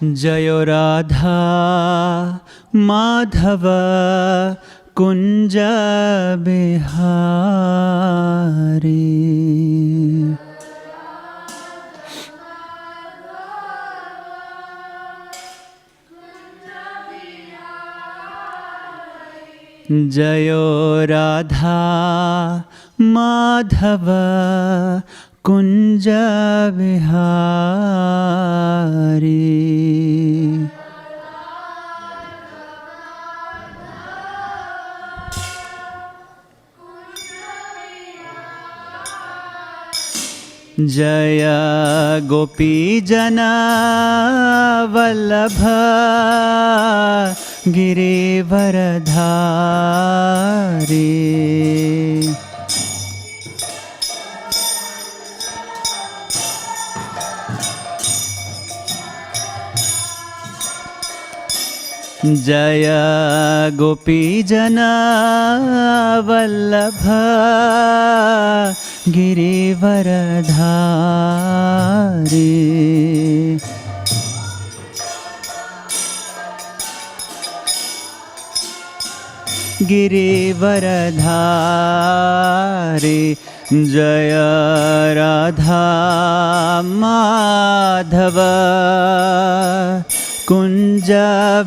जयो राधा माधव कुंज बिहारी। जयो राधा माधव कुंज बिहारी। जय गोपी जना वल्लभ गिरिवरधारी। जय गोपी जना वल्लभ गिरिवरधारी। गिरिवरधारी। जय राधा माधव कुंज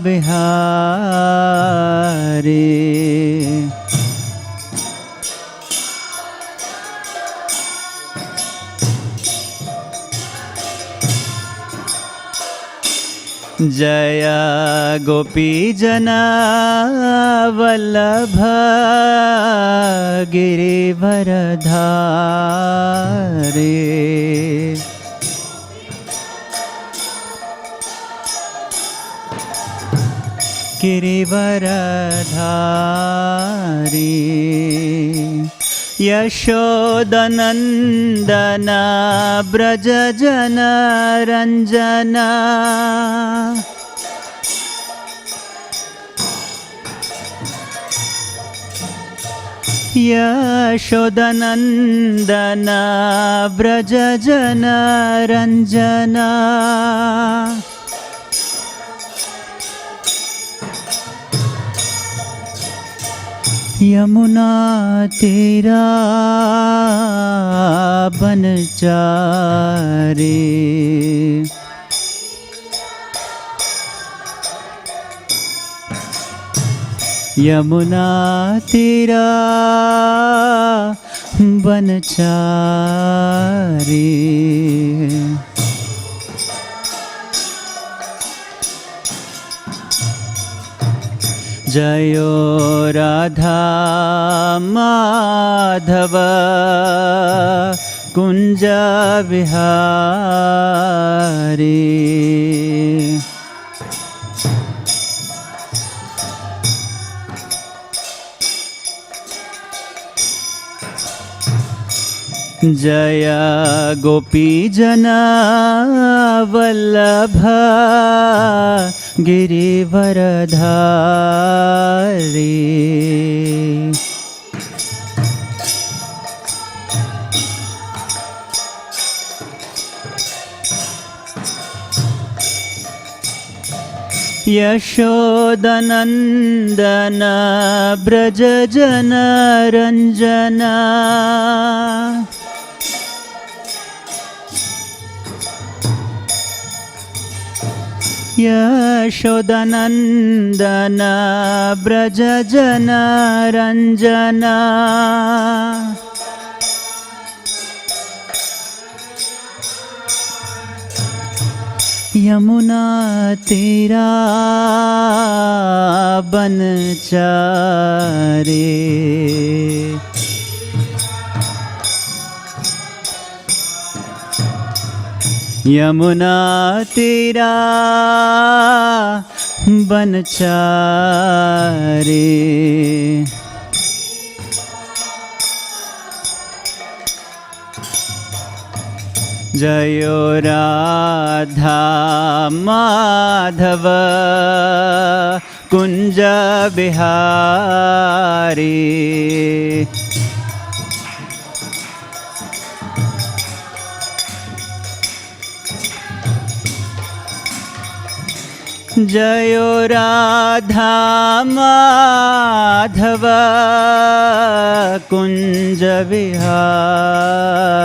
बिहारी। जय गोपी जना वल्लभ गिरिवरधारी। गिरिवरधारी। यशोदनंदन ब्रज जन रंजना। यशोदनंदन ब्रज जन रंजना। यमुना तेरा बनचारी। यमुना तेरा बनचारी। जयो राधा माधव कुंज बिहारी। जय गोपी जना वल्लभ गिरिवरधारी। यशोदनंदन ब्रज जन रंजना। यशोदनंदन ब्रज जन रंजना। यमुना तेरा बनचारी। यमुना तेरा बनचारी। जयो Radha Madhav Kunj Bihari. Jayo Radha Madhava Kunja Vihari.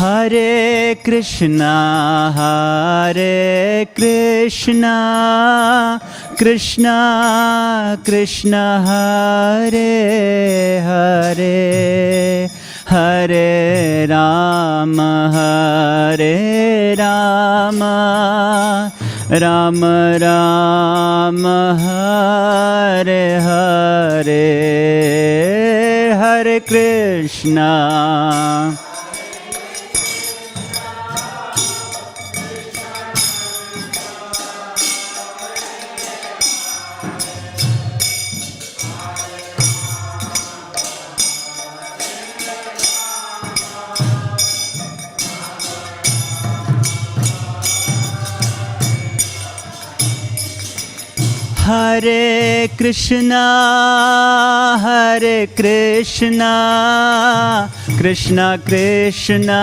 Hare Krishna, Krishna Krishna Hare Hare, Hare Rama, Rama Rama, Hare Hare, Hare Krishna. Hare Krishna, Krishna Krishna,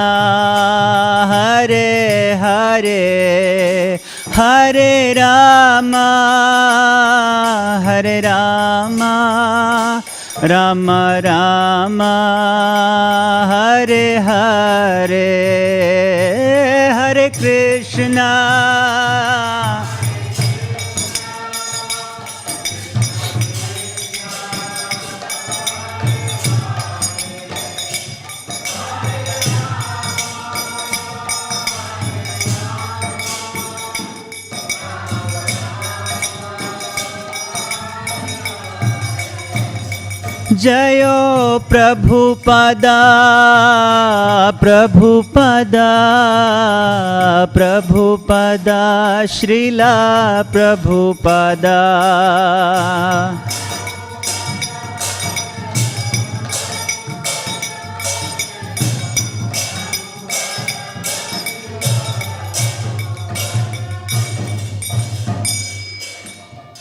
Hare Hare, Hare Rama, Rama Rama, Hare Hare, Hare Krishna. Jayo Prabhupada, Srila Prabhupada.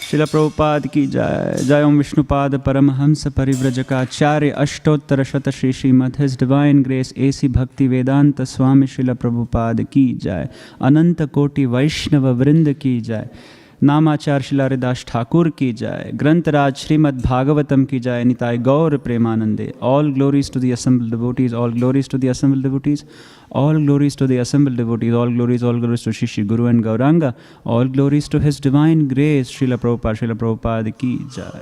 Srila Prabhupada ki jai. Jai Om Vishnupada Paramahamsa Parivrajakaacharya Ashtotara Shata Shri Śrīmad His Divine Grace A.C. Bhaktivedanta Swami Srila Prabhupada ki jai. Ananta Koti Vaishnava Vrinda ki jai. Namachar Srila Haridas Thakur ki jai. Grantaraj Śrīmad Bhāgavatam ki jai. Nitai Gaur Premanande. All glories to the assembled devotees. All glories to the assembled devotees. All glories to the assembled devotees, all glories to Shri Guru and Gauranga, all glories to His Divine Grace, Srila Prabhupada ki jai.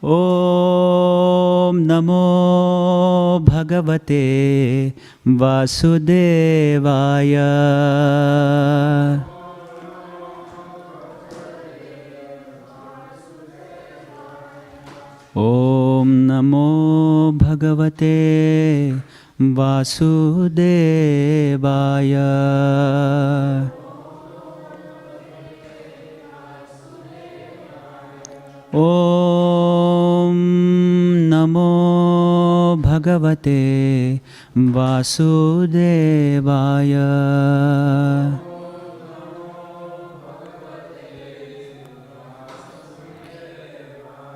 Om Namo Bhagavate Vasudevaya. Om Namo Bhagavate Vasudevaya. Om Namo Bhagavate Vasudevaya.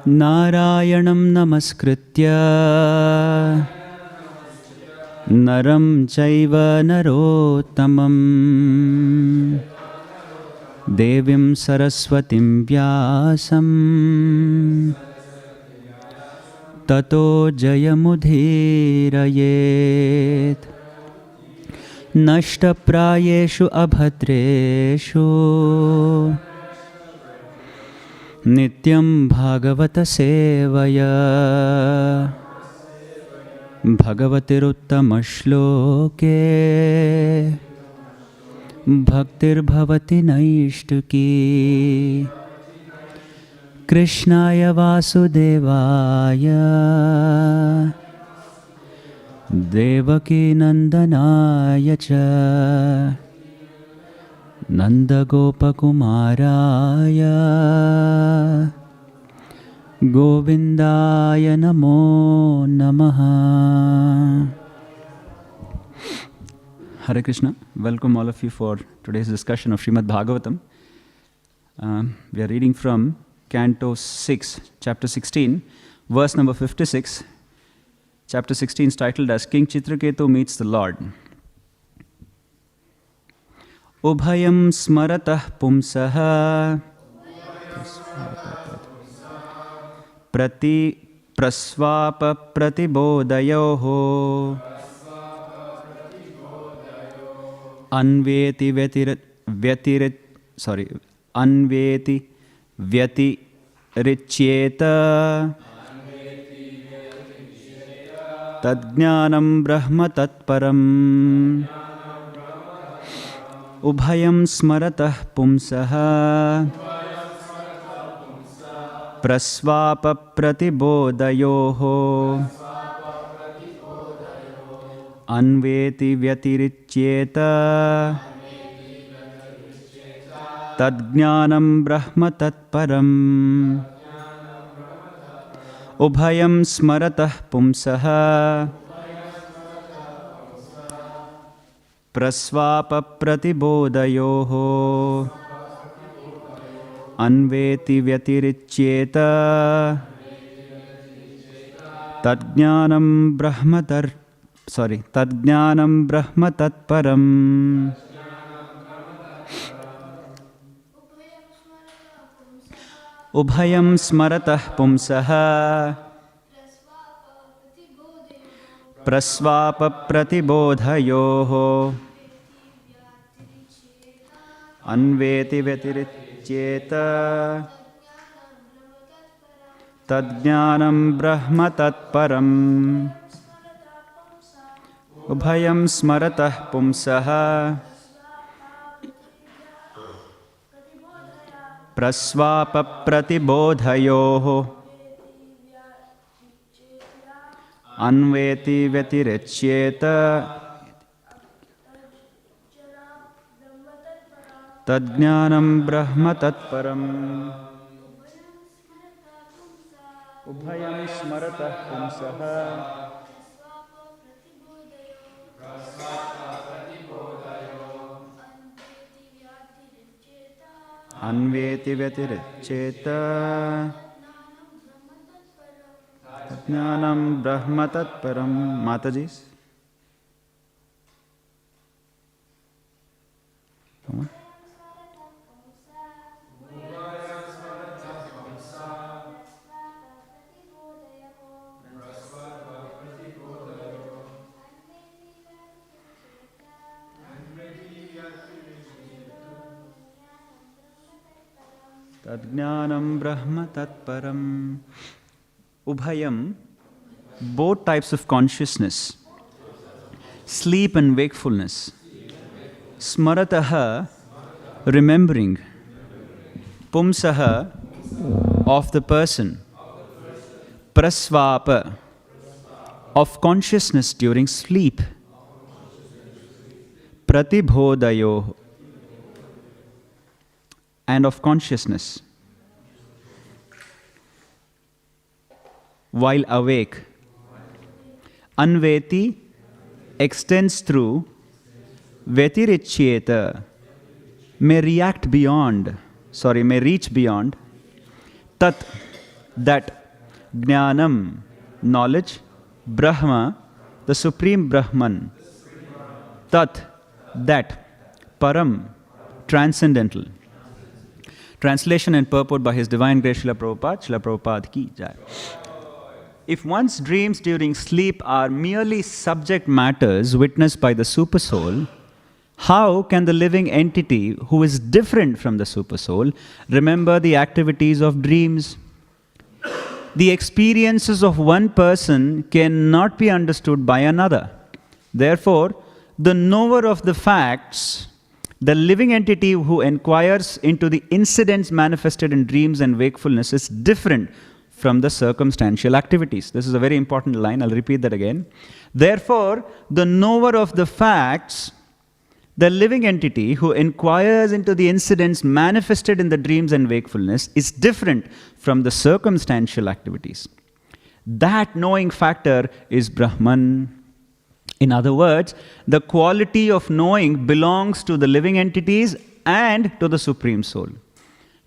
Narayanam namaskritya naram chaiva narottamam devim saraswatim vyasam tato jayamudhirayet nashtaprayeshu abhadreshu Nityam Bhagavata Sevaya Bhagavatiruttama Shloke Bhaktir Bhavati Naishtuki Krishnaya Vasudevaya Devaki Nandanaya Cha Nanda Gopakumaraya Govindaya Namo Namaha. Hare Krishna. Welcome all of you for today's discussion of Śrīmad Bhāgavatam. We are reading from Canto 6, Chapter 16, verse number 56. Chapter 16 is titled as King Chitraketu Meets the Lord. Ubhayam smaratah pumsaha prati prasvapa pratibodayoho anveti vyatiricyeta tadjnanam brahma tatparam. Ubhayam smaratah pumsaha prasvapa pratibodayoho anveti vyatiricyeta tadjnanam brahma tatparam. Ubhayam smaratah pumsaha prasvapa pratibodayoho anveti vyatiricyeta tadjnanam brahma tatparam. Ubhayam smaratah pumsaha prasvapa pratibodhayoho anveti vyatiricyeta tadjnanam brahma tatparam. Ubhayam smaratah pumsaha prasvapa pratibodhayoho anveti vyatiricyeta tadjnanam brahma tatparam. Ubhayam smaratah pumsaha anveti vyatiricyeta tadjnanam brahma tatparam. Matajis. Come on. Tadjnanam brahma tatparam. Ubhayam, both types of consciousness, sleep and wakefulness. Smarataha, remembering. Pumsaha, of the person. Prasvapa, of consciousness during sleep. Pratibhodayo, and of consciousness while awake. Anveti extends through. Vyatiricyeta may reach beyond. Tat, that. Jnanam, knowledge. Brahma, the supreme Brahman. Tat, that. Param, transcendental. Translation and purport by His Divine Grace Srila Prabhupada. Srila Prabhupada ki jai. If one's dreams during sleep are merely subject matters witnessed by the Supersoul, how can the living entity who is different from the Supersoul remember the activities of dreams? The experiences of one person cannot be understood by another. Therefore, the knower of the facts, the living entity who inquires into the incidents manifested in dreams and wakefulness, is different from the circumstantial activities. This is a very important line. I'll repeat that again. Therefore, the knower of the facts, the living entity who inquires into the incidents manifested in the dreams and wakefulness, is different from the circumstantial activities. That knowing factor is Brahman. In other words, the quality of knowing belongs to the living entities and to the Supreme Soul.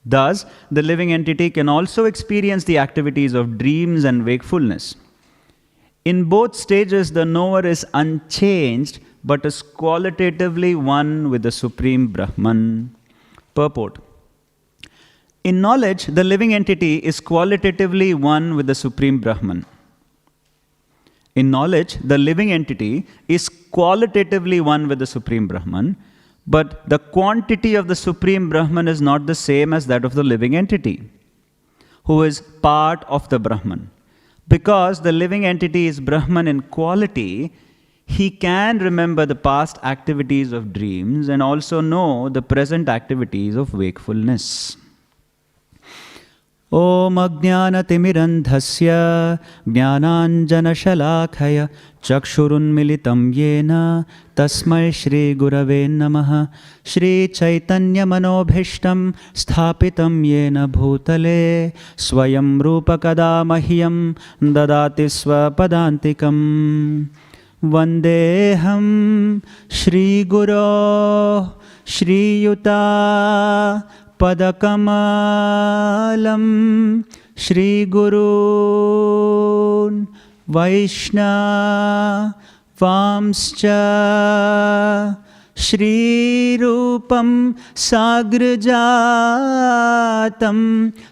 Thus, the living entity can also experience the activities of dreams and wakefulness. In both stages, the knower is unchanged, but is qualitatively one with the Supreme Brahman. Purport. In knowledge, the living entity is qualitatively one with the Supreme Brahman. In knowledge, the living entity is qualitatively one with the Supreme Brahman, but the quantity of the Supreme Brahman is not the same as that of the living entity, who is part of the Brahman. Because the living entity is Brahman in quality, he can remember the past activities of dreams and also know the present activities of wakefulness. Om Ajnanatimirandhasya Jnananjanashalakaya Chakshurunmilitam Yena Tasmai Shri Gurave Namaha Shri Chaitanya Manobhishtam Sthapitam Yena Bhutale Swayam Rupakada Mahyam Dadati Swapadantikam Vandeham Shri Guru Shri Yuta Padakamalam Shri Gurun Vaishna Vamscha Shri Rupam Sagrajatam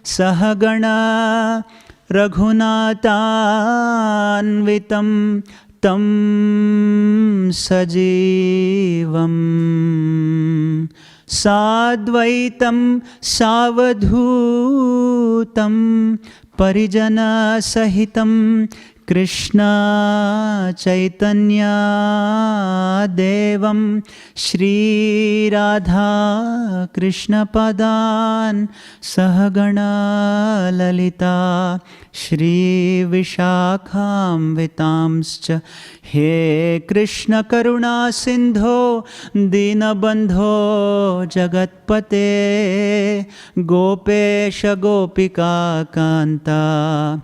Sahagana Raghunathanvitam Tam Sajivam Sadvaitam Savadhutam Parijana Sahitam Krishna Chaitanya Devam Shri Radha Krishna Padan Sahagana Lalita Shri Vishakham Vitamscha He Krishna Karuna Sindho Dinabandho Jagatpate Gopesha Gopika Kanta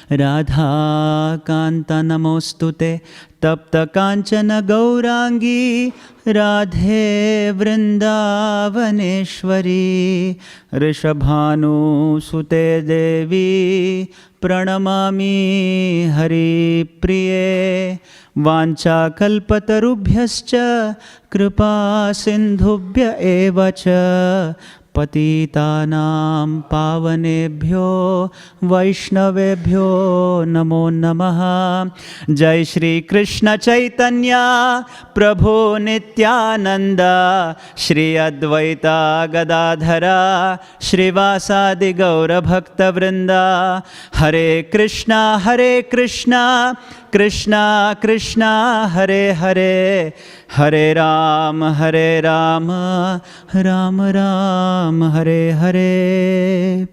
Radha Kanta Namostute Tapta Kanchana Gaurangi Radhe Vrindavaneshwari Rishabhanu Sute Devi Pranamami Hari Priye Vancha Kalpatarubhyascha Kripa Sindhubhya Evacha Patitanam Pavanebhyo Vaishnavebhyo Namo Namaha Jai Shri Krishna Chaitanya Prabhu Nityananda Shri Advaita Gadadhara Shri Vasadi Gaura Bhakta Vrinda Hare Krishna Krishna Krishna Hare Hare Hare Rama Rama Rama Hare Hare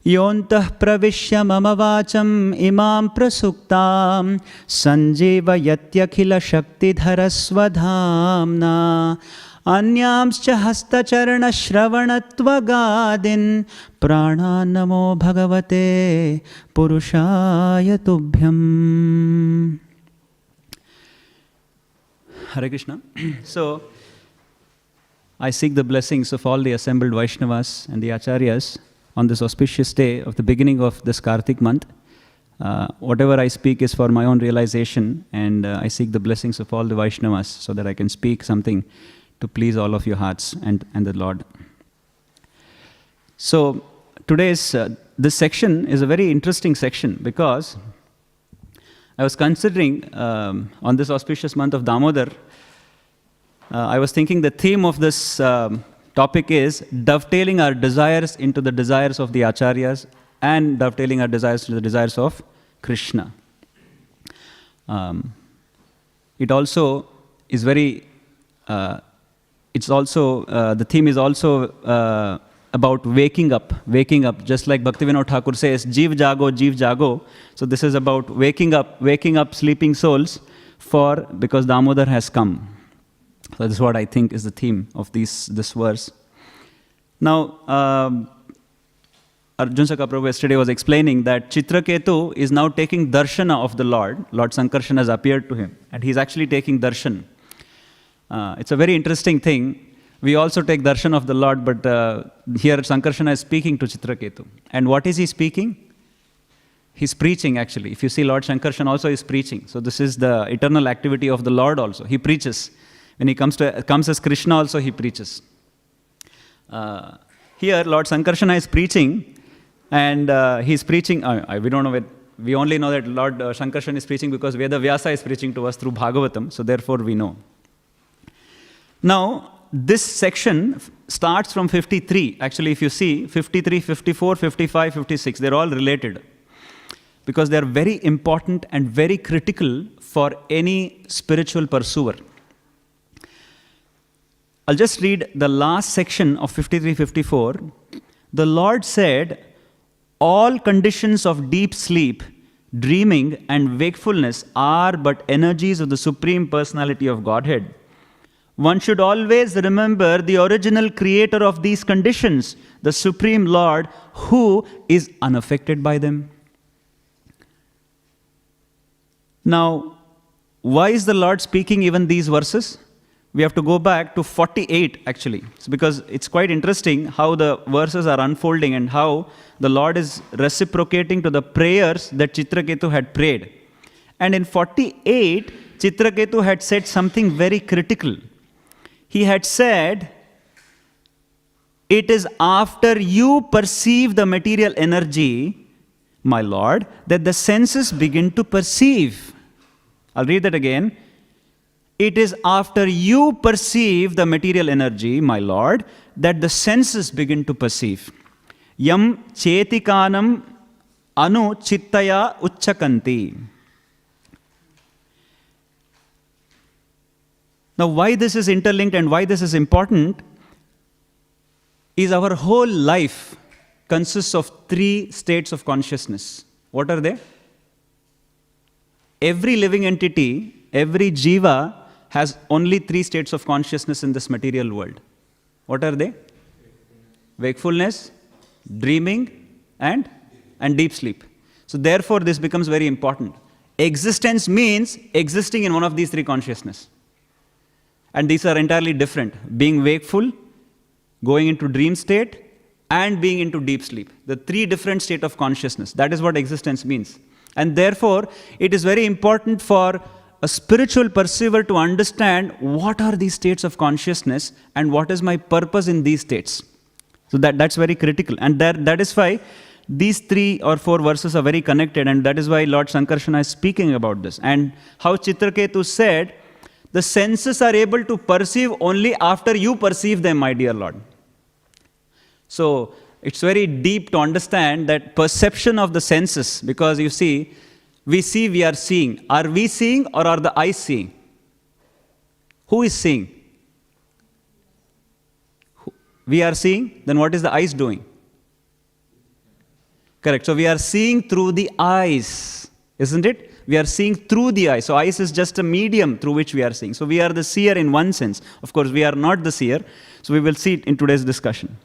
Yontah pravishya mama vacham imam prasuktam sanjiva yatyakhila shakti dharasvadhamna anyamscha hastacharana shravanatvagadin prana namo bhagavate purushaya tubhyam. Hare Krishna. So, I seek the blessings of all the assembled Vaishnavas and the Acharyas on this auspicious day of the beginning of this Kartik month. Whatever I speak is for my own realization, and I seek the blessings of all the Vaishnavas so that I can speak something to please all of your hearts and the Lord. So, today's, this section is a very interesting section because I was considering on this auspicious month of Damodar, I was thinking the theme of this topic is dovetailing our desires into the desires of the Acharyas and dovetailing our desires into the desires of Krishna. It also is very, it's also, the theme is also about waking up, just like Bhaktivedanta Thakur says, Jeev Jago. So this is about waking up sleeping souls because Damodar has come. So this is what I think is the theme of this verse. Now, Arjun Saka Prabhu yesterday was explaining that Chitraketu is now taking darshana of the Lord. Lord Sankarshan has appeared to him, and he's actually taking darshan. It's a very interesting thing. We also take darshan of the Lord, but here Sankarsana is speaking to Chitraketu. And what is he speaking? He's preaching, actually. If you see Lord Sankarsana also is preaching. So this is the eternal activity of the Lord also. He preaches. When he comes as Krishna also, he preaches. Here, Lord Sankarsana is preaching, and he's preaching. We don't know. We only know that Lord Sankarsana is preaching because Veda Vyasa is preaching to us through Bhagavatam. So therefore, we know. Now, this section starts from 53. Actually, if you see, 53, 54, 55, 56, they're all related. Because they're very important and very critical for any spiritual pursuer. I'll just read the last section of 53, 54. The Lord said, all conditions of deep sleep, dreaming, and wakefulness are but energies of the Supreme Personality of Godhead. One should always remember the original creator of these conditions, the Supreme Lord, who is unaffected by them. Now, why is the Lord speaking even these verses? We have to go back to 48, actually. It's because it's quite interesting how the verses are unfolding and how the Lord is reciprocating to the prayers that Chitraketu had prayed. And in 48, Chitraketu had said something very critical. He had said, it is after you perceive the material energy, my Lord, that the senses begin to perceive. I'll read that again. It is after you perceive the material energy, my Lord, that the senses begin to perceive. Yam chetikanam anu chittaya uchchakanti. Now, why this is interlinked and why this is important is our whole life consists of 3 states of consciousness. What are they? Every living entity, every jiva has only 3 states of consciousness in this material world. What are they? Wakefulness, dreaming, and deep sleep. So therefore, this becomes very important. Existence means existing in one of these 3 consciousness. And these are entirely different. Being wakeful, going into dream state, and being into deep sleep. The 3 different states of consciousness. That is what existence means. And therefore, it is very important for a spiritual pursuer to understand what are these states of consciousness and what is my purpose in these states. So that's very critical. And that is why these 3 or 4 verses are very connected, and that is why Lord Sankarsana is speaking about this. And how Chitraketu said, the senses are able to perceive only after you perceive them, my dear Lord. So it's very deep to understand that perception of the senses, because you see, we are seeing. Are we seeing or are the eyes seeing? Who is seeing? We are seeing, then what is the eyes doing? Correct. So we are seeing through the eyes, isn't it? We are seeing through the eyes. So eyes is just a medium through which we are seeing. So we are the seer in one sense. Of course, we are not the seer. So we will see it in today's discussion.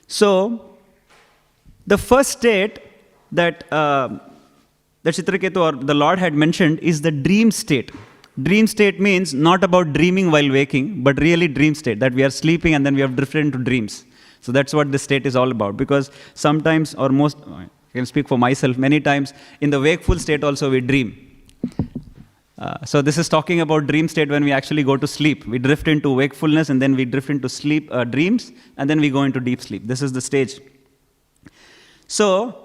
So the first state that Chitraketu or the Lord had mentioned is the dream state. Dream state means not about dreaming while waking, but really dream state, that we are sleeping and then we have drifted into dreams. So that's what this state is all about. Because sometimes, or most, I can speak for myself, many times in the wakeful state also we dream. So this is talking about dream state when we actually go to sleep. We drift into wakefulness and then we drift into sleep, dreams, and then we go into deep sleep. This is the stage. So,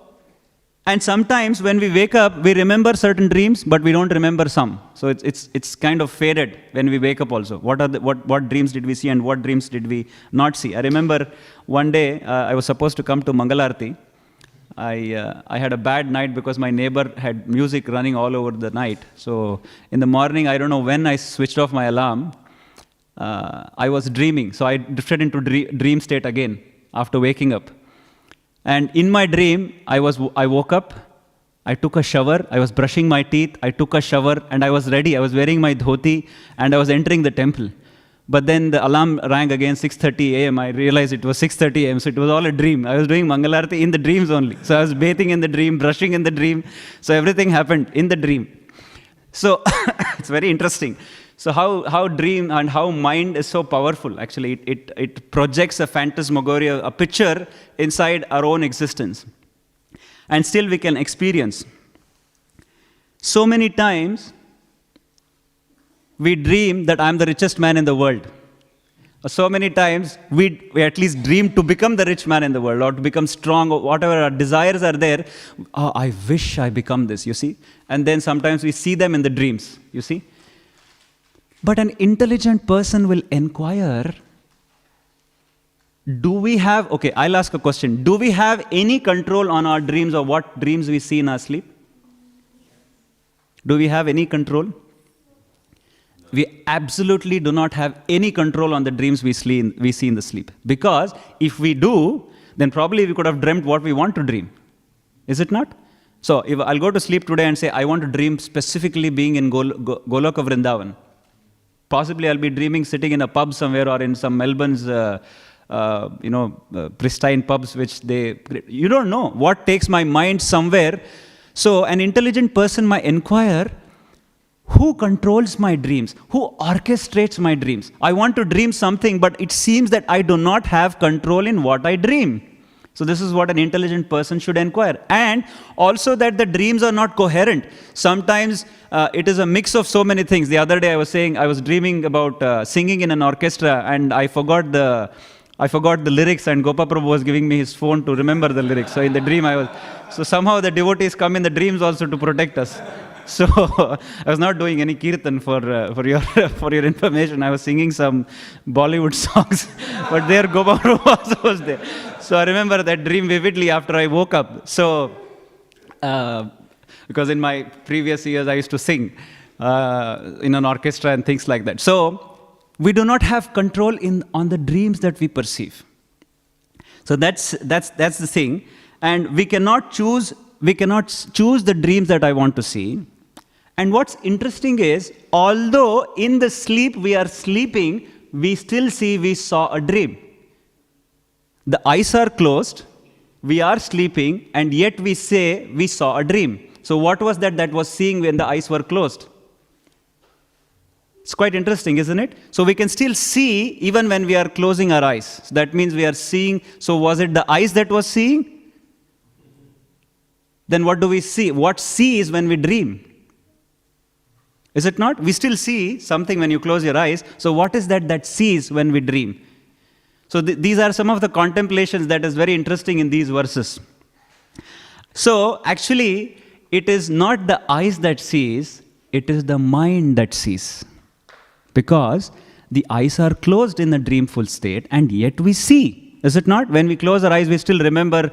and sometimes when we wake up, we remember certain dreams, but we don't remember some. So it's kind of faded when we wake up also. What dreams did we see and what dreams did we not see? I remember one day I was supposed to come to Mangalarti. I had a bad night because my neighbor had music running all over the night. So in the morning, I don't know when I switched off my alarm, I was dreaming. So I drifted into dream state again after waking up. And in my dream, I woke up, I took a shower, I was brushing my teeth, I took a shower, and I was ready. I was wearing my dhoti, and I was entering the temple. But then the alarm rang again, 6:30 a.m. I realized it was 6:30 a.m., so it was all a dream. I was doing Mangalarti in the dreams only. So I was bathing in the dream, brushing in the dream. So everything happened in the dream. So it's very interesting. So how dream and how mind is so powerful. Actually, it projects a phantasmagoria, a picture inside our own existence. And still we can experience. So many times, we dream that I'm the richest man in the world. So many times, we at least dream to become the rich man in the world, or to become strong, or whatever our desires are there. Oh, I wish I become this, you see. And then sometimes we see them in the dreams, you see. But an intelligent person will inquire, do we have, okay, I'll ask a question. Do we have any control on our dreams or what dreams we see in our sleep? Do we have any control? We absolutely do not have any control on the dreams we see in the sleep. Because if we do, then probably we could have dreamt what we want to dream. Is it not? So if I'll go to sleep today and say, I want to dream specifically being in Goloka Vrindavan. Possibly I'll be dreaming sitting in a pub somewhere or in some Melbourne's, pristine pubs you don't know what takes my mind somewhere. So an intelligent person might inquire, who controls my dreams? Who orchestrates my dreams? I want to dream something, but it seems that I do not have control in what I dream. So this is what an intelligent person should inquire. And also that the dreams are not coherent. Sometimes it is a mix of so many things. The other day I was dreaming about singing in an orchestra, and I forgot the lyrics, and Gopa Prabhu was giving me his phone to remember the lyrics. So in the dream so somehow the devotees come in the dreams also to protect us. So I was not doing any kirtan for your information. I was singing some Bollywood songs, but there Gopa Prabhu also was there. So I remember that dream vividly after I woke up. So because in my previous years I used to sing in an orchestra and things like that. So we do not have control on the dreams that we perceive. So that's the thing, and we cannot choose the dreams that I want to see. And what's interesting is, although in the sleep we are sleeping, we still see we saw a dream. The eyes are closed, we are sleeping, and yet we say we saw a dream. So what was that was seeing when the eyes were closed? It's quite interesting, isn't it? So we can still see even when we are closing our eyes. So that means we are seeing. So was it the eyes that was seeing? Then what do we see? What sees when we dream? Is it not? We still see something when you close your eyes. So what is that sees when we dream? So these are some of the contemplations that is very interesting in these verses. So actually, it is not the eyes that sees, it is the mind that sees. Because the eyes are closed in the dreamful state, and yet we see. Is it not? When we close our eyes, we still remember.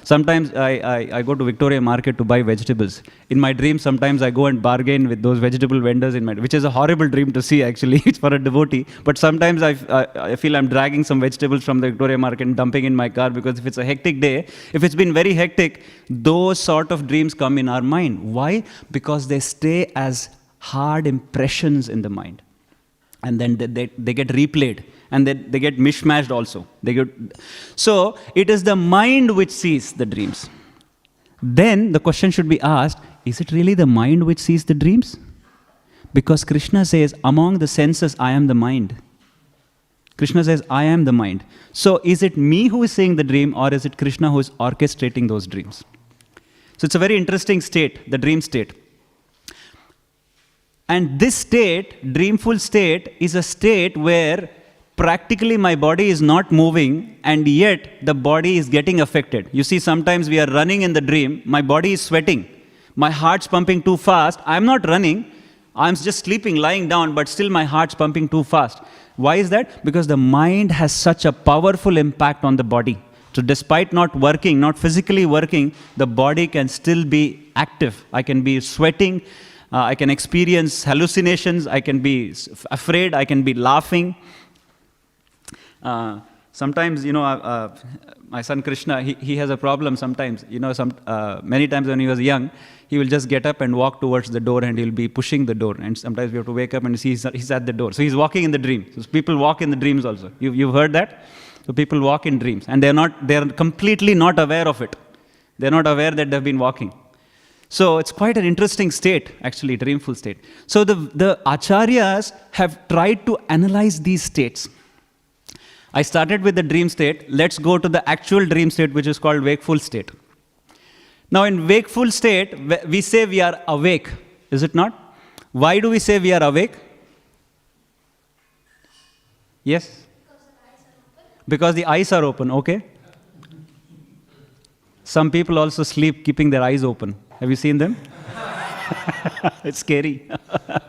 Sometimes I go to Victoria Market to buy vegetables. In my dream, sometimes I go and bargain with those vegetable vendors which is a horrible dream to see, actually. It's for a devotee. But sometimes I feel I'm dragging some vegetables from the Victoria Market and dumping in my car, because if it's a hectic day, if it's been very hectic, those sort of dreams come in our mind. Why? Because they stay as hard impressions in the mind. And then they get replayed. And they get mishmashed also. So it is the mind which sees the dreams. Then the question should be asked, is it really the mind which sees the dreams? Because Krishna says, among the senses, I am the mind. Krishna says, I am the mind. So is it me who is seeing the dream, or is it Krishna who is orchestrating those dreams? So it's a very interesting state, the dream state. And this state, dreamful state, is a state where practically my body is not moving, and yet the body is getting affected. You see, sometimes we are running in the dream, my body is sweating, my heart's pumping too fast. I'm not running, I'm just sleeping, lying down, but still my heart's pumping too fast. Why is that? Because the mind has such a powerful impact on the body. So despite not working, not physically working, the body can still be active. I can be sweating, I can experience hallucinations, I can be afraid, I can be laughing. Sometimes, my son Krishna, he has a problem sometimes. Many times when he was young, he will just get up and walk towards the door, and he'll be pushing the door. And sometimes we have to wake up and see he's at the door. So he's walking in the dream. So people walk in the dreams also. You've heard that? So people walk in dreams, and they're completely not aware of it. They're not aware that they've been walking. So it's quite an interesting state, actually, dreamful state. So the acharyas have tried to analyze these states. I started with the dream state. Let's go to the actual dream state, which is called wakeful state. Now, in wakeful state, we say we are awake, is it not? Why do we say we are awake? Yes? Because the eyes are open, okay? Some people also sleep keeping their eyes open. Have you seen them? It's scary. There's a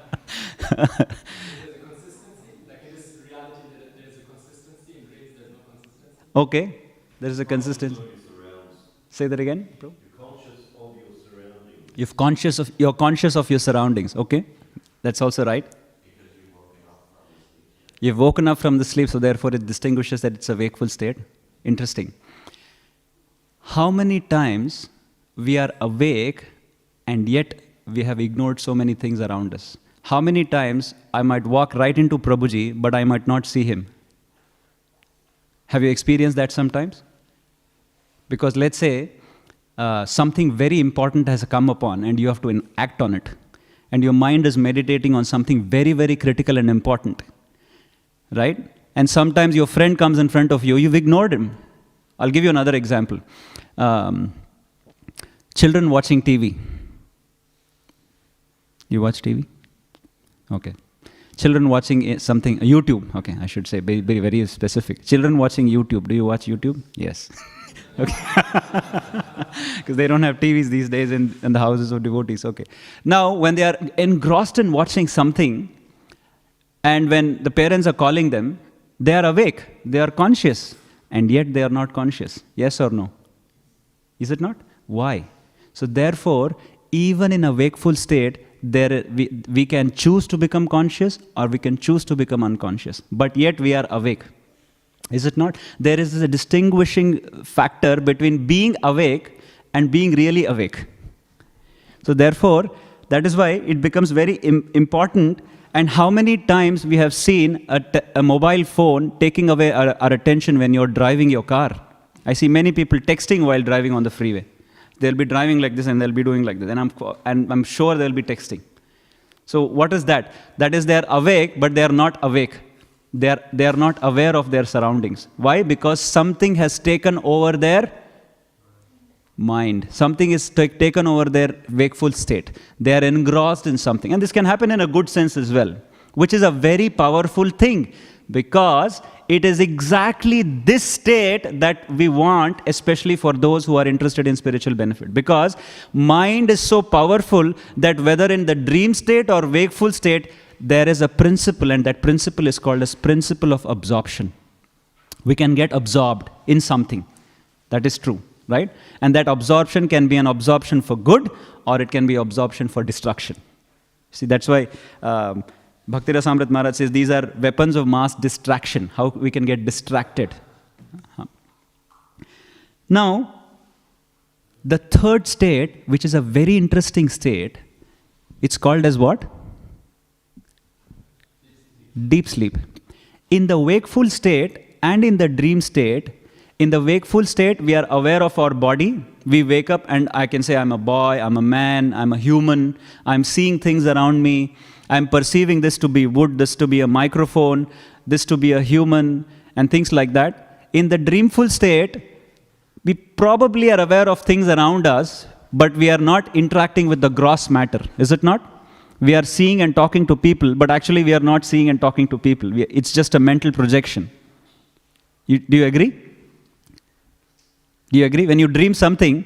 consistency, like it is reality that there's a consistency, in dreams there's no consistency. Okay, there is a consistency. Say that again, bro. You're conscious of your surroundings. Okay, that's also right. You've woken up from the sleep, so therefore it distinguishes that it's a wakeful state. Interesting. How many times we are awake and yet we have ignored so many things around us? How many times I might walk right into Prabhuji, but I might not see him? Have you experienced that sometimes? Because let's say something very important has come upon and you have to act on it. And your mind is meditating on something very, very critical and important. Right? And sometimes your friend comes in front of you, you've ignored him. I'll give you another example. Children watching TV. You watch TV? Okay. Children watching something, YouTube. Okay, I should say, very, very specific. Children watching YouTube. Do you watch YouTube? Yes. Okay. Because they don't have TVs these days in the houses of devotees. Okay. Now, when they are engrossed in watching something, and when the parents are calling them, they are awake, they are conscious, and yet they are not conscious. Yes or no? Is it not? Why? So therefore, even in a wakeful state, we can choose to become conscious or we can choose to become unconscious. But yet we are awake. Is it not? There is a distinguishing factor between being awake and being really awake. So therefore, that is why it becomes very important. And how many times we have seen a mobile phone taking away our attention when you're driving your car. I see many people texting while driving on the freeway. They'll be driving like this and they'll be doing like this. And I'm sure they'll be texting. So what is that? That is they're awake, but they're not awake. They are not aware of their surroundings. Why? Because something has taken over their mind. Something is taken over their wakeful state. They are engrossed in something. And this can happen in a good sense as well, which is a very powerful thing, because it is exactly this state that we want, especially for those who are interested in spiritual benefit. Because mind is so powerful that whether in the dream state or wakeful state, there is a principle, and that principle is called as principle of absorption. We can get absorbed in something. That is true. Right? And that absorption can be an absorption for good, or it can be absorption for destruction. See, that's why Bhakti Rasamrit Maharaj says these are weapons of mass distraction, how we can get distracted. Now, the third state, which is a very interesting state, it's called as what? Deep sleep. In the wakeful state and in the dream state, in the wakeful state, we are aware of our body. We wake up and I can say I'm a boy, I'm a man, I'm a human, I'm seeing things around me, I'm perceiving this to be wood, this to be a microphone, this to be a human, and things like that. In the dreamful state, we probably are aware of things around us, but we are not interacting with the gross matter, is it not? We are seeing and talking to people, but actually we are not seeing and talking to people. It's just a mental projection. Do you agree? Do you agree? When you dream something,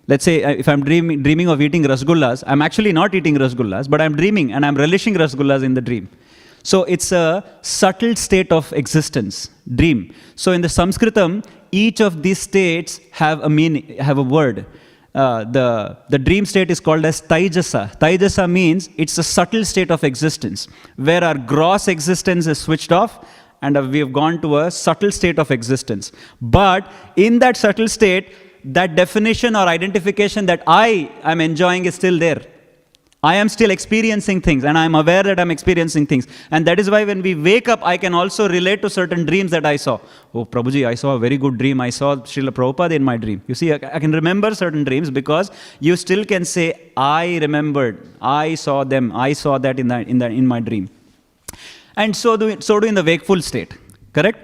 let's say if I'm dreaming of eating rasgullas, I'm actually not eating rasgullas, but I'm dreaming and I'm relishing rasgullas in the dream. So it's a subtle state of existence, dream. So in the Sanskritam, each of these states have a meaning, have a word. The dream state is called as Taijasa. Taijasa means it's a subtle state of existence, where our gross existence is switched off, and we have gone to a subtle state of existence. But in that subtle state, that definition or identification that I am enjoying is still there. I am still experiencing things, and I am aware that I am experiencing things. And that is why when we wake up, I can also relate to certain dreams that I saw. Oh, Prabhuji, I saw a very good dream. I saw Srila Prabhupada in my dream. You see, I can remember certain dreams because you still can say, I remembered, I saw them, I saw that in my dream. And so do in the wakeful state, correct?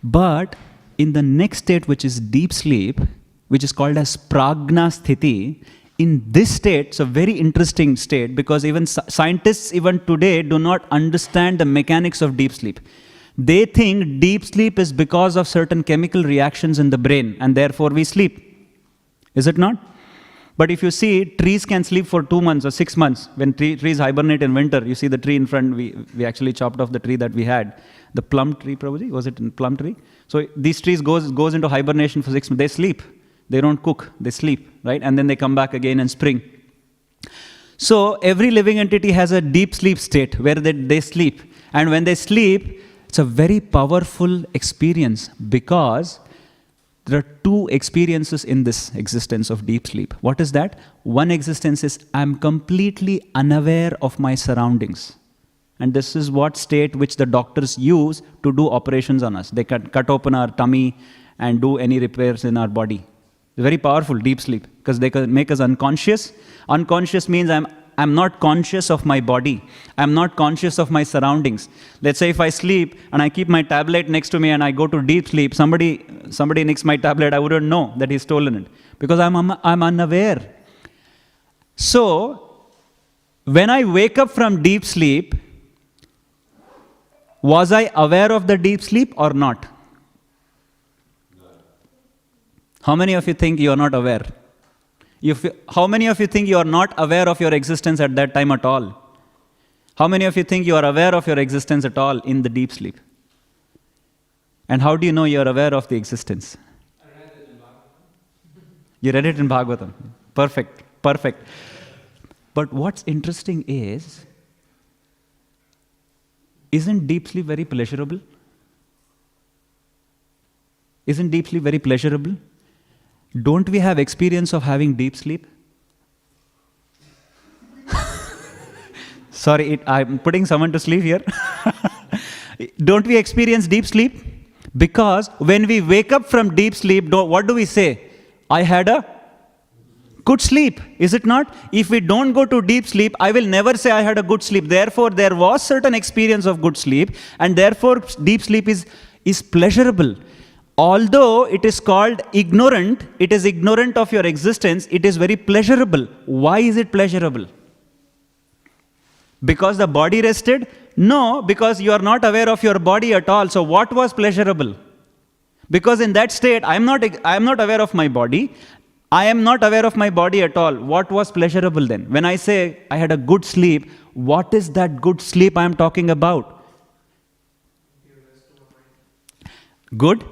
But in the next state, which is deep sleep, which is called as prajna sthiti, in this state, it's a very interesting state because even scientists even today do not understand the mechanics of deep sleep. They think deep sleep is because of certain chemical reactions in the brain and therefore we sleep. Is it not? But if you see, trees can sleep for 2 months or 6 months. When trees hibernate in winter, you see the tree in front, we actually chopped off the tree that we had. The plum tree, Prabhuji, was it a plum tree? So these trees goes into hibernation for 6 months. They sleep. They don't cook, they sleep, right? And then they come back again in spring. So every living entity has a deep sleep state where they sleep. And when they sleep, it's a very powerful experience because there are 2 experiences in this existence of deep sleep. What is that? One existence is I'm completely unaware of my surroundings. And this is what state which the doctors use to do operations on us. They cut open our tummy and do any repairs in our body. Very powerful, deep sleep, because they can make us unconscious. Unconscious means I'm not conscious of my body. I'm not conscious of my surroundings. Let's say if I sleep and I keep my tablet next to me and I go to deep sleep, somebody nicks my tablet, I wouldn't know that he's stolen it, because I'm unaware. So, when I wake up from deep sleep, was I aware of the deep sleep or not? How many of you think you are not aware? How many of you think you are not aware of your existence at that time at all? How many of you think you are aware of your existence at all in the deep sleep? And how do you know you are aware of the existence? I read it in Bhagavatam. You read it in Bhagavatam. Perfect, perfect. But what's interesting is, isn't deep sleep very pleasurable? Isn't deep sleep very pleasurable? Don't we have experience of having deep sleep? Sorry, I'm putting someone to sleep here. Don't we experience deep sleep? Because when we wake up from deep sleep, what do we say? I had a good sleep, is it not? If we don't go to deep sleep, I will never say I had a good sleep. Therefore, there was certain experience of good sleep, and therefore deep sleep is pleasurable. Although it is called ignorant, it is ignorant of your existence, it is very pleasurable. Why is it pleasurable? Because the body rested? No, because you are not aware of your body at all. So what was pleasurable? Because in that state, I am not aware of my body. I am not aware of my body at all. What was pleasurable then? When I say I had a good sleep, what is that good sleep I am talking about? Good.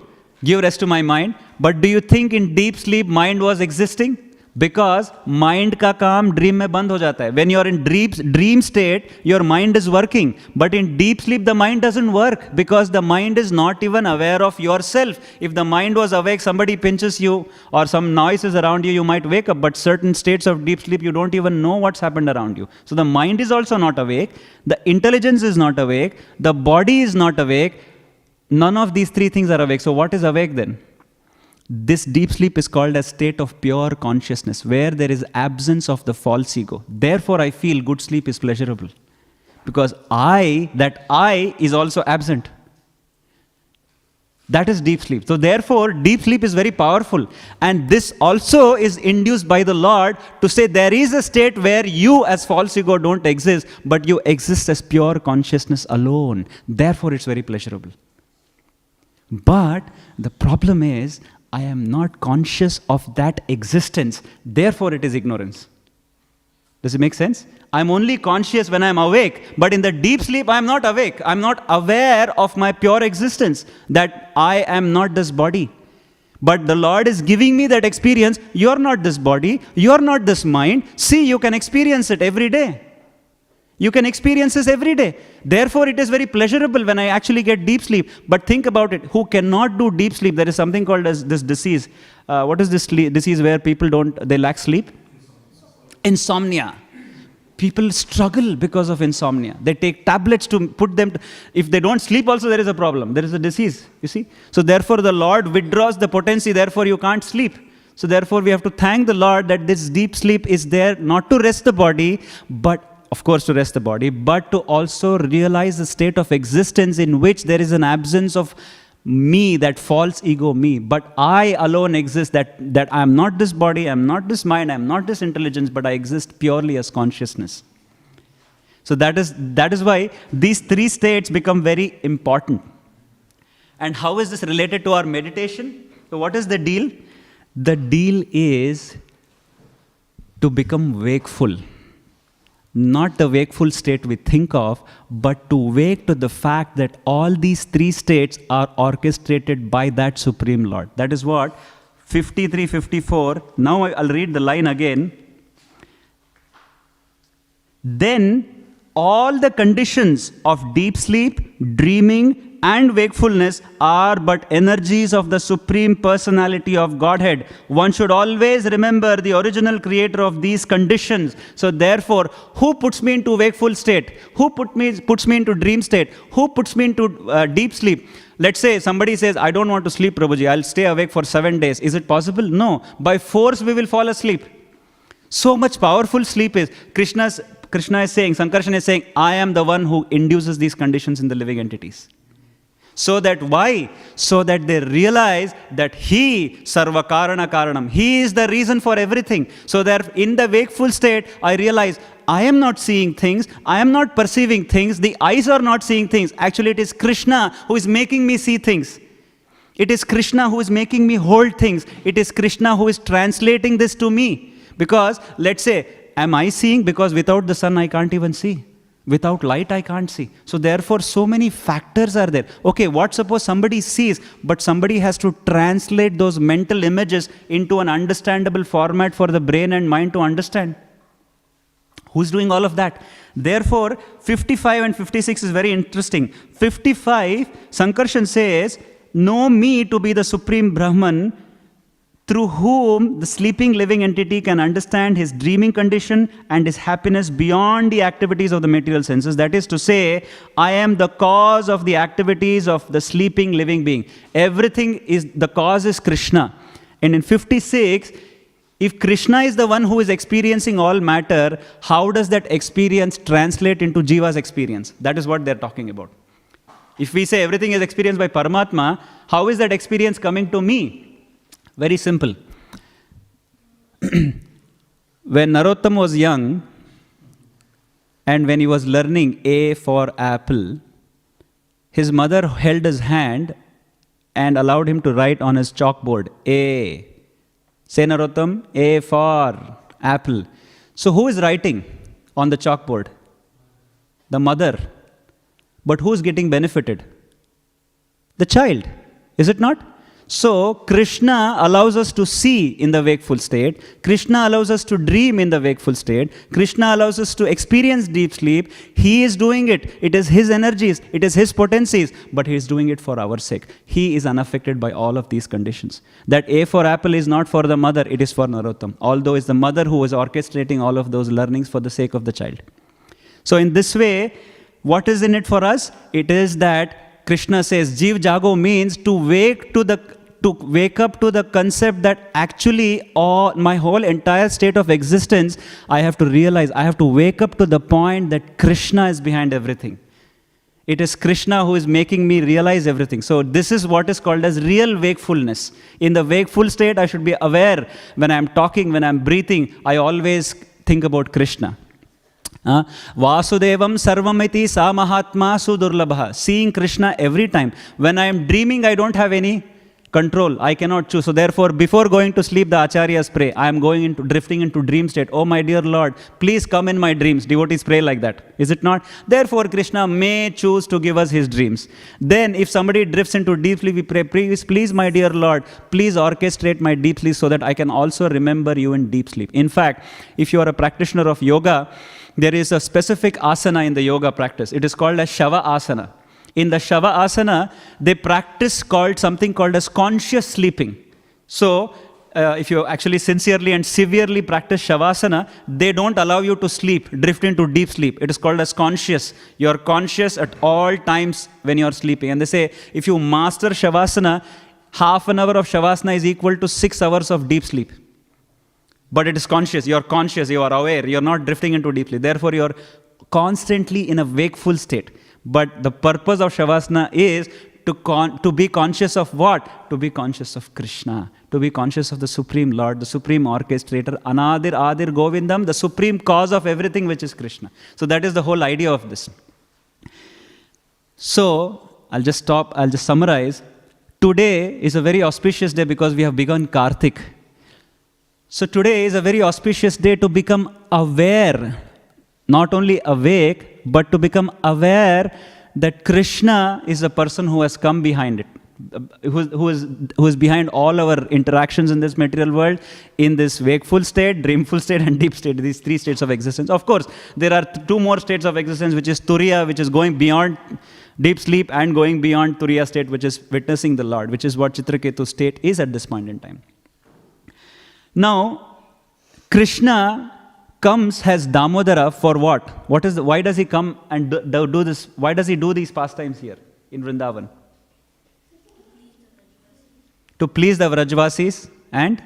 Give rest to my mind. But do you think in deep sleep mind was existing? Because mind ka kaam dream mein band ho jata hai. When you are in dream state, your mind is working. But in deep sleep, the mind doesn't work because the mind is not even aware of yourself. If the mind was awake, somebody pinches you or some noise is around you, you might wake up. But certain states of deep sleep, you don't even know what's happened around you. So the mind is also not awake. The intelligence is not awake. The body is not awake. None of these 3 things are awake. So what is awake then? This deep sleep is called a state of pure consciousness, where there is absence of the false ego. Therefore, I feel good sleep is pleasurable. Because that I is also absent. That is deep sleep. So therefore, deep sleep is very powerful. And this also is induced by the Lord to say there is a state where you as false ego don't exist, but you exist as pure consciousness alone. Therefore, it's very pleasurable. But the problem is, I am not conscious of that existence. Therefore, it is ignorance. Does it make sense? I'm only conscious when I'm awake. But in the deep sleep, I'm not awake. I'm not aware of my pure existence, that I am not this body. But the Lord is giving me that experience. You're not this body. You're not this mind. See, you can experience it every day. You can experience this every day. Therefore, it is very pleasurable when I actually get deep sleep. But think about it. Who cannot do deep sleep? There is something called as this disease. What is this disease where people they lack sleep? Insomnia. People struggle because of insomnia. They take tablets to put them to, if they don't sleep also there is a problem. There is a disease, you see. So therefore the Lord withdraws the potency, therefore you can't sleep. So therefore we have to thank the Lord that this deep sleep is there not to rest the body, but of course to rest the body, but to also realize the state of existence in which there is an absence of me, that false ego me, but I alone exist, that I am not this body, I am not this mind, I am not this intelligence, but I exist purely as consciousness. So that is why these three states become very important. And how is this related to our meditation? So what is the deal? The deal is to become wakeful. Not the wakeful state we think of, but to wake to the fact that all these three states are orchestrated by that Supreme Lord. That is what 53, 54, now I'll read the line again. Then all the conditions of deep sleep, dreaming, and wakefulness are but energies of the Supreme Personality of Godhead. One should always remember the original creator of these conditions. So therefore, who puts me into wakeful state? Who puts me into dream state? Who puts me into deep sleep? Let's say somebody says, I don't want to sleep, Prabhuji. I'll stay awake for 7 days. Is it possible? No. By force, we will fall asleep. So much powerful sleep is. Krishna is saying, Sankarshan is saying, I am the one who induces these conditions in the living entities. So that why? So that they realize that He, Sarva Karana Karanam, He is the reason for everything. So that in the wakeful state, I realize I am not seeing things, I am not perceiving things, the eyes are not seeing things. Actually, it is Krishna who is making me see things. It is Krishna who is making me hold things. It is Krishna who is translating this to me. Because, let's say, am I seeing? Because without the sun, I can't even see. Without light, I can't see. So therefore, so many factors are there. Okay, what suppose somebody sees, but somebody has to translate those mental images into an understandable format for the brain and mind to understand. Who's doing all of that? Therefore, 55 and 56 is very interesting. 55, Sankarshan says, know me to be the Supreme Brahman, through whom the sleeping living entity can understand his dreaming condition and his happiness beyond the activities of the material senses. That is to say, I am the cause of the activities of the sleeping living being. Everything is, the cause is Krishna. And in 56, if Krishna is the one who is experiencing all matter, how does that experience translate into Jiva's experience? That is what they're talking about. If we say everything is experienced by Paramatma, how is that experience coming to me? Very simple. When Narottam was young, and when he was learning A for apple, his mother held his hand and allowed him to write on his chalkboard, A. Say Narottam, A for apple. So who is writing on the chalkboard? The mother. But who is getting benefited? The child. Is it not? So, Krishna allows us to see in the wakeful state. Krishna allows us to dream in the wakeful state. Krishna allows us to experience deep sleep. He is doing it. It is His energies. It is His potencies. But He is doing it for our sake. He is unaffected by all of these conditions. That A for apple is not for the mother. It is for Narottam. Although it's the mother who is orchestrating all of those learnings for the sake of the child. So, in this way, what is in it for us? It is that Krishna says, Jeev Jago means to wake up to the concept that actually my whole entire state of existence, I have to realize, I have to wake up to the point that Krishna is behind everything. It is Krishna who is making me realize everything. So this is what is called as real wakefulness. In the wakeful state, I should be aware when I am talking, when I am breathing, I always think about Krishna. Vasudevam sarvamiti sa mahatma sudurlabha. Seeing Krishna every time. When I am dreaming, I don't have any control. I cannot choose. So therefore, before going to sleep, the acharyas pray. I am drifting into dream state. Oh my dear Lord, please come in my dreams. Devotees pray like that. Is it not? Therefore, Krishna may choose to give us his dreams. Then, if somebody drifts into deep sleep, we pray, please my dear Lord, please orchestrate my deep sleep so that I can also remember you in deep sleep. In fact, if you are a practitioner of yoga, there is a specific asana in the yoga practice. It is called as Shava Asana. In the Shava Asana, they practice something called as conscious sleeping. So, if you actually sincerely and severely practice Shavasana, they don't allow you to sleep, drift into deep sleep. It is called as conscious. You are conscious at all times when you are sleeping. And they say, if you master Shavasana, half an hour of Shavasana is equal to 6 hours of deep sleep. But it is conscious, you are aware, you are not drifting into deep sleep. Therefore, you are constantly in a wakeful state. But the purpose of Shavasana is to be conscious of what? To be conscious of Krishna, to be conscious of the Supreme Lord, the Supreme Orchestrator, Anadir Adir Govindam, the Supreme Cause of everything which is Krishna. So that is the whole idea of this. So, I'll just summarize. Today is a very auspicious day because we have begun Kartik. So today is a very auspicious day to become aware, not only awake, but to become aware that Krishna is the person who has come behind it, who is behind all our interactions in this material world, in this wakeful state, dreamful state, and deep state, these 3 states of existence. Of course, there are 2 more states of existence, which is Turiya, which is going beyond deep sleep, and going beyond Turiya state, which is witnessing the Lord, which is what Chitraketu state is at this point in time. Now, Krishna comes as Damodara for what? Why does he come and do this? Why does he do these pastimes here in Vrindavan? To please the Vrajvasis and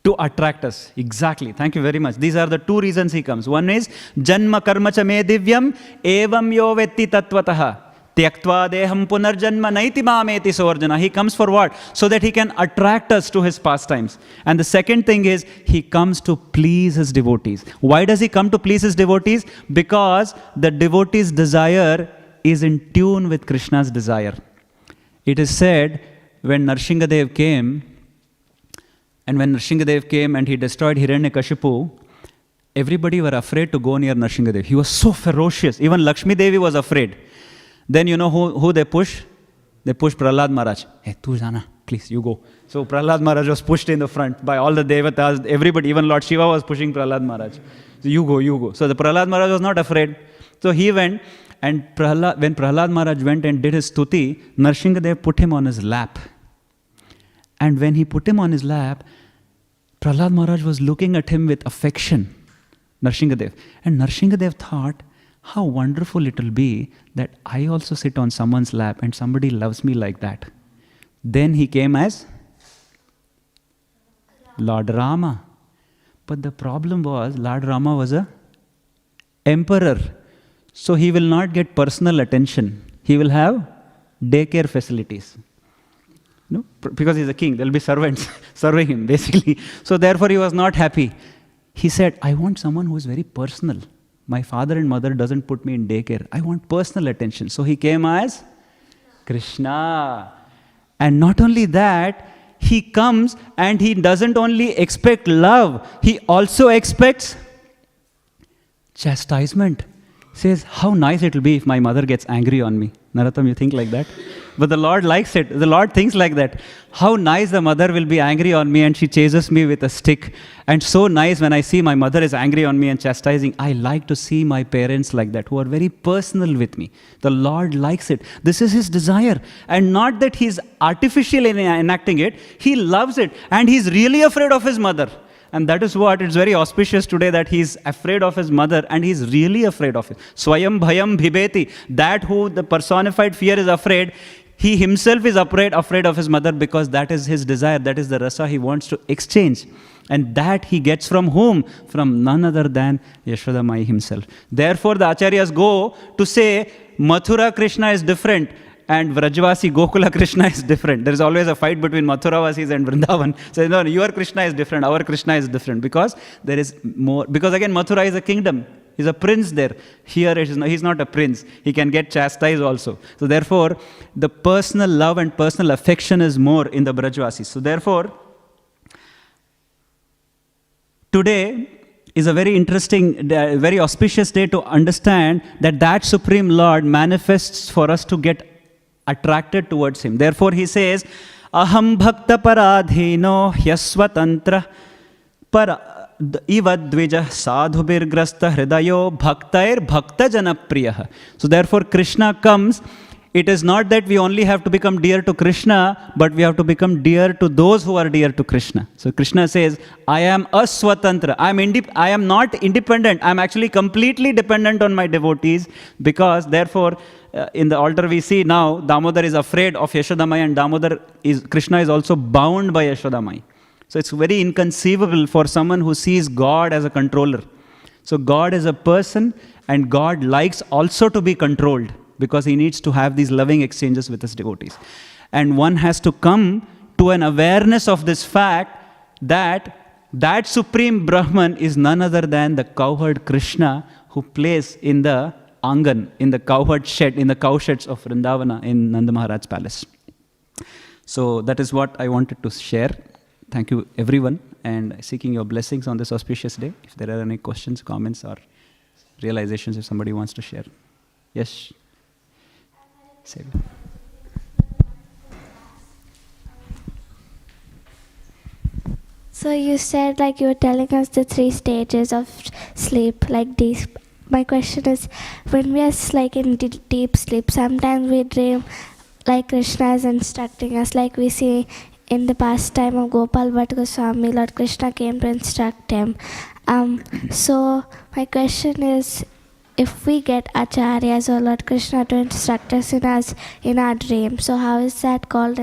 to attract us. Exactly. Thank you very much. These are the 2 reasons he comes. One is Janma Karma Cha Me Divyam Evam Yo Vetti Tattvataha Tyaktva Deham Punarjanma Naiti Mameti Savarjana. He comes for what? So that he can attract us to his pastimes. And the second thing is, he comes to please his devotees. Why does he come to please his devotees? Because the devotee's desire is in tune with Krishna's desire. It is said, when Narsinghadev came, and he destroyed Hiranyakashipu, everybody were afraid to go near Narsinghadev. He was so ferocious. Even Lakshmi Devi was afraid. Then you know who they push? They push Prahlad Maharaj. Hey, tu jana, please, you go. So Prahlad Maharaj was pushed in the front by all the devatas, everybody, even Lord Shiva was pushing Prahlad Maharaj. So you go. So the Prahlad Maharaj was not afraid. So he went, and when Prahlad Maharaj went and did his stuti, Narsinghadev put him on his lap. And when he put him on his lap, Prahlad Maharaj was looking at him with affection, Narsinghadev. And Narsinghadev thought, how wonderful it will be that I also sit on someone's lap and somebody loves me like that. Then he came as Lord Rama. But the problem was, Lord Rama was an emperor. So he will not get personal attention. He will have daycare facilities. No? Because he's a king, there will be servants serving him, basically. So therefore he was not happy. He said, I want someone who is very personal. My father and mother doesn't put me in daycare. I want personal attention. So he came as Krishna. And not only that, he comes and he doesn't only expect love, he also expects chastisement. Says, how nice it will be if my mother gets angry on me. Narottam, you think like that? But the Lord likes it. The Lord thinks like that. How nice the mother will be angry on me and she chases me with a stick. And so nice when I see my mother is angry on me and chastising. I like to see my parents like that, who are very personal with me. The Lord likes it. This is his desire. And not that he's artificially enacting it. He loves it. And he's really afraid of his mother. And that is what, it's very auspicious today that he's afraid of his mother and he's really afraid of it. Swayam bhayam bhibeti. That who the personified fear is afraid, he himself is afraid of his mother because that is his desire. That is the rasa he wants to exchange. And that he gets from whom? From none other than Yashoda Mai himself. Therefore the acharyas go to say Mathura Krishna is different and Vrajvasi Gokula Krishna is different. There is always a fight between Mathuravasis and Vrindavan. So no, your Krishna is different, our Krishna is different because there is more. Because again, Mathura is a kingdom. He's a prince there. Here he's not a prince. He can get chastised also. So therefore, the personal love and personal affection is more in the Brajvasis. So therefore, today is a very interesting, very auspicious day to understand that Supreme Lord manifests for us to get attracted towards him. Therefore he says, Aham bhakta paradhino hyasvatantra iva dvija sadhubirgrasta hridayo bhaktair bhakta janapriyaha. So therefore Krishna comes it is not that we only have to become dear to Krishna, but we have to become dear to those who are dear to Krishna. So Krishna says, I am aswatantra. I am not independent. I am actually completely dependent on my devotees, because therefore, in the altar we see now, Damodar is afraid of Yashodamai, and Krishna is also bound by Yashodamai. So it's very inconceivable for someone who sees God as a controller. So God is a person, and God likes also to be controlled, because he needs to have these loving exchanges with his devotees. And one has to come to an awareness of this fact that Supreme Brahman is none other than the cowherd Krishna, who plays in the Angan, in the cowherd shed, in the cow sheds of Vrindavana in Nanda Maharaj's palace. So that is what I wanted to share. Thank you everyone, and seeking your blessings on this auspicious day. If there are any questions, comments, or realizations, if somebody wants to share. Yes? Say. So you said, like, you were telling us the 3 stages of sleep, like these. My question is, when we are like in deep sleep, sometimes we dream like Krishna is instructing us, like we see in the pastime of Gopal Bhatt Goswami, Lord Krishna came to instruct him. So my question is, if we get acharyas or Lord Krishna to instruct us in our dream, so how is that called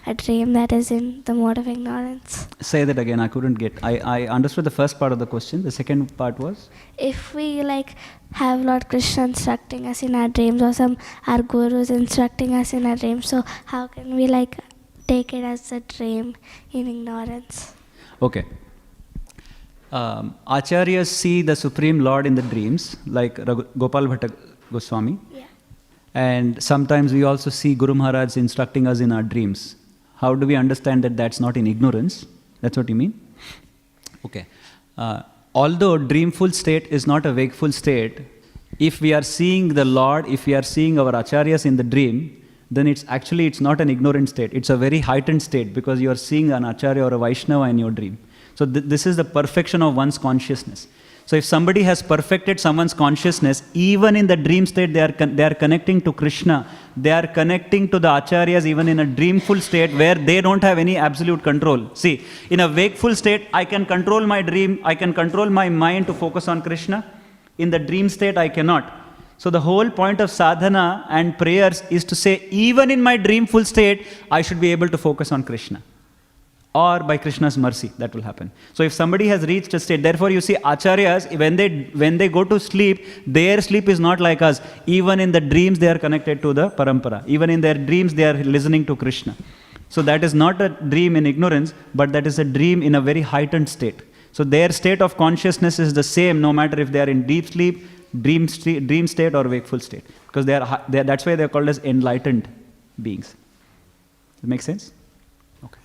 a dream that is in the mode of ignorance? Say that again, I couldn't get. I understood the first part of the question. The second part was? If we have Lord Krishna instructing us in our dreams, or our gurus instructing us in our dreams, so how can we take it as a dream in ignorance? Okay. Acharyas see the Supreme Lord in the dreams, like Gopal Bhatta Goswami. Yeah. And sometimes we also see Guru Maharaj instructing us in our dreams. How do we understand that that's not in ignorance? That's what you mean? Okay. Although dreamful state is not a wakeful state, if we are seeing the Lord, if we are seeing our acharyas in the dream, then it's not an ignorant state. It's a very heightened state, because you are seeing an acharya or a Vaishnava in your dream. So this is the perfection of one's consciousness. So if somebody has perfected someone's consciousness, even in the dream state, they are connecting to Krishna. They are connecting to the acharyas even in a dreamful state where they don't have any absolute control. See, in a wakeful state, I can control my dream, I can control my mind to focus on Krishna. In the dream state, I cannot. So the whole point of sadhana and prayers is to say, even in my dreamful state, I should be able to focus on Krishna. Or by Krishna's mercy, that will happen. So if somebody has reached a state, therefore you see acharyas, when they go to sleep, their sleep is not like us. Even in the dreams, they are connected to the parampara. Even in their dreams, they are listening to Krishna. So that is not a dream in ignorance, but that is a dream in a very heightened state. So their state of consciousness is the same, no matter if they are in deep sleep, dream state, or wakeful state. Because that's why they are called as enlightened beings. Does that make sense? Okay.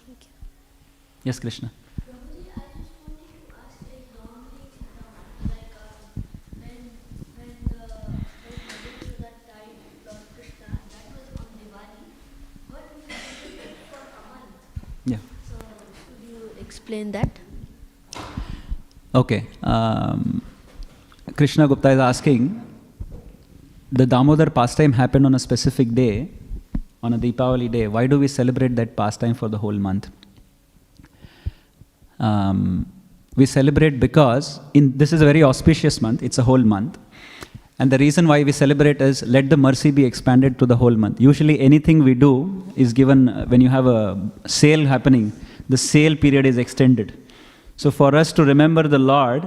Yes, Krishna. Prabhuji, I just wanted to ask, normally, when that died, Lord Krishna, that was on Diwali, but we did it for a month. Yeah. So, could you explain that? Okay. Krishna Gupta is asking, the Damodar pastime happened on a specific day, on a Deepavali day. Why do we celebrate that pastime for the whole month? We celebrate because this is a very auspicious month, it's a whole month. And the reason why we celebrate is, let the mercy be expanded to the whole month. Usually anything we do is given, when you have a sale happening, the sale period is extended. So for us to remember the Lord,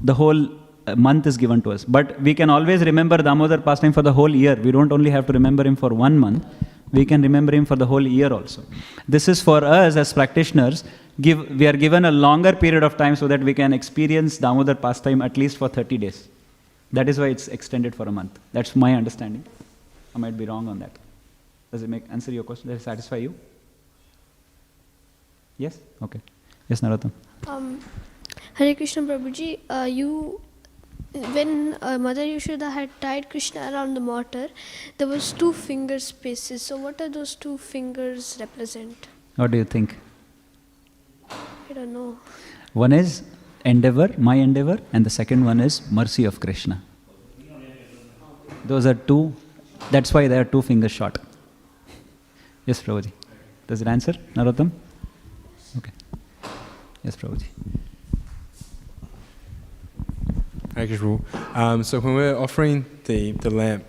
the whole month is given to us. But we can always remember Damodar pastime for the whole year. We don't only have to remember him for 1 month, we can remember him for the whole year also. This is for us as practitioners, we are given a longer period of time so that we can experience Damodar pastime at least for 30 days. That is why it's extended for a month. That's my understanding. I might be wrong on that. Does it answer your question? Does it satisfy you? Yes? Okay. Yes, Narottam. Hare Krishna Prabhuji, when Mother Yashoda had tied Krishna around the mortar, there was 2 finger spaces. So what are those 2 fingers represent? What do you think? I don't know. One is endeavor, my endeavor, and the second one is mercy of Krishna. Those are 2 That's why they are 2 fingers short. Yes, Prabhuji. Does it answer, Narottam? Okay. Yes, Prabhuji. Hare Krishna. So when we're offering the lamp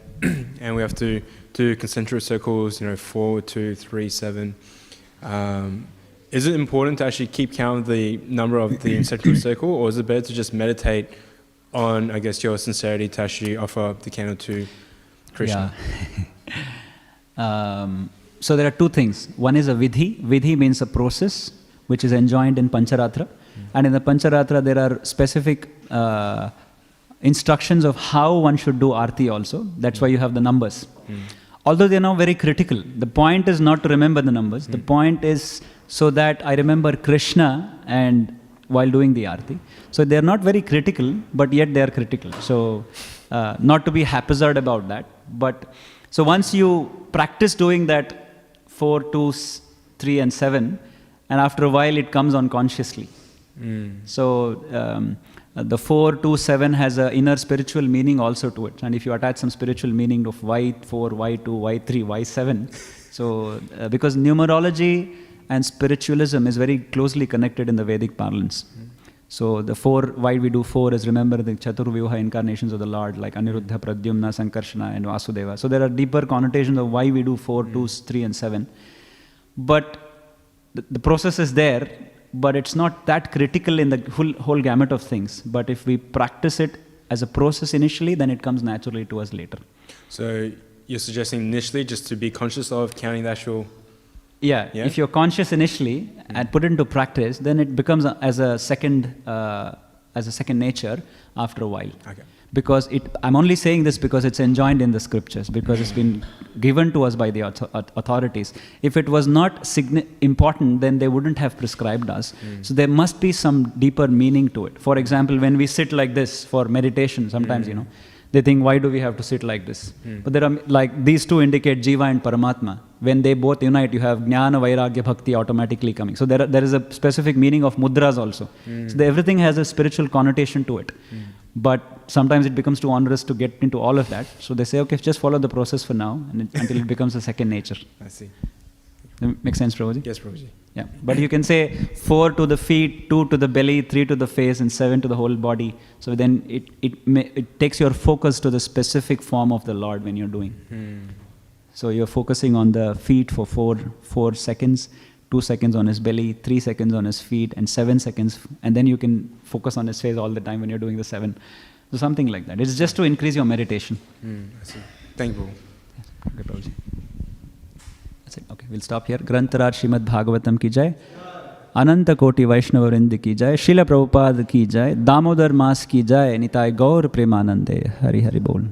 and we have to do concentric circles, 4, 2, 3, 7, is it important to actually keep count of the number of the concentric circle, or is it better to just meditate on, I guess, your sincerity to actually offer the candle to Krishna? Yeah. So there are 2 things. One is a vidhi. Vidhi means a process which is enjoined in Pancharatra. And in the Pancharatra there are specific instructions of how one should do arti also. That's why you have the numbers. Although they are not very critical. The point is not to remember the numbers. The point is so that I remember Krishna and while doing the arti. So they are not very critical, but yet they are critical. So not to be haphazard about that. But so once you practice doing that 4, 2, 3 and 7, and after a while it comes on consciously. So the 4, 2, 7 has an inner spiritual meaning also to it. And if you attach some spiritual meaning of Y4, Y2, Y3, Y7, so because numerology and spiritualism is very closely connected in the Vedic parlance. So the 4, why we do 4 is remember the Chaturvyuha incarnations of the Lord, like Aniruddha, Pradyumna, Sankarshana and Vasudeva. So there are deeper connotations of why we do 4, 2, 3 and 7. But the process is there, but it's not that critical in the whole gamut of things. But if we practice it as a process initially, then it comes naturally to us later. So you're suggesting initially just to be conscious of counting the actual... Yeah, if you're conscious initially and put it into practice, then it becomes as a second nature after a while. Okay. Because I'm only saying this because it's enjoined in the scriptures, because it's been given to us by the authorities. If it was not important, then they wouldn't have prescribed us. So there must be some deeper meaning to it. For example, when we sit like this for meditation, sometimes, they think, why do we have to sit like this? But there are, like, these 2 indicate Jiva and Paramatma. When they both unite, you have Jnana, Vairagya, Bhakti automatically coming. So there is a specific meaning of mudras also. So everything has a spiritual connotation to it. But sometimes it becomes too onerous to get into all of that. So they say, okay, just follow the process for now until it becomes a second nature. I see. Makes sense, Prabhuji? Yes, Prabhuji. Yeah, but you can say 4 to the feet, 2 to the belly, 3 to the face, and 7 to the whole body. So then it takes your focus to the specific form of the Lord when you're doing. So you're focusing on the feet for 4 seconds, 2 seconds on his belly, 3 seconds on his feet, and 7 seconds. And then you can focus on his face all the time when you're doing the 7. So something like that. It's just to increase your meditation. I see. Thank you. Okay, Prabhuji. That's it. Okay, we'll stop here. Grantaraj Śrīmad Bhāgavatam ki jai. Ananta Koti Vaishnava Vrind ki jai. Srila Prabhupada ki jai. Damodar Mas ki jai. Nitai Gaur Premanande. Hari Hari Bol.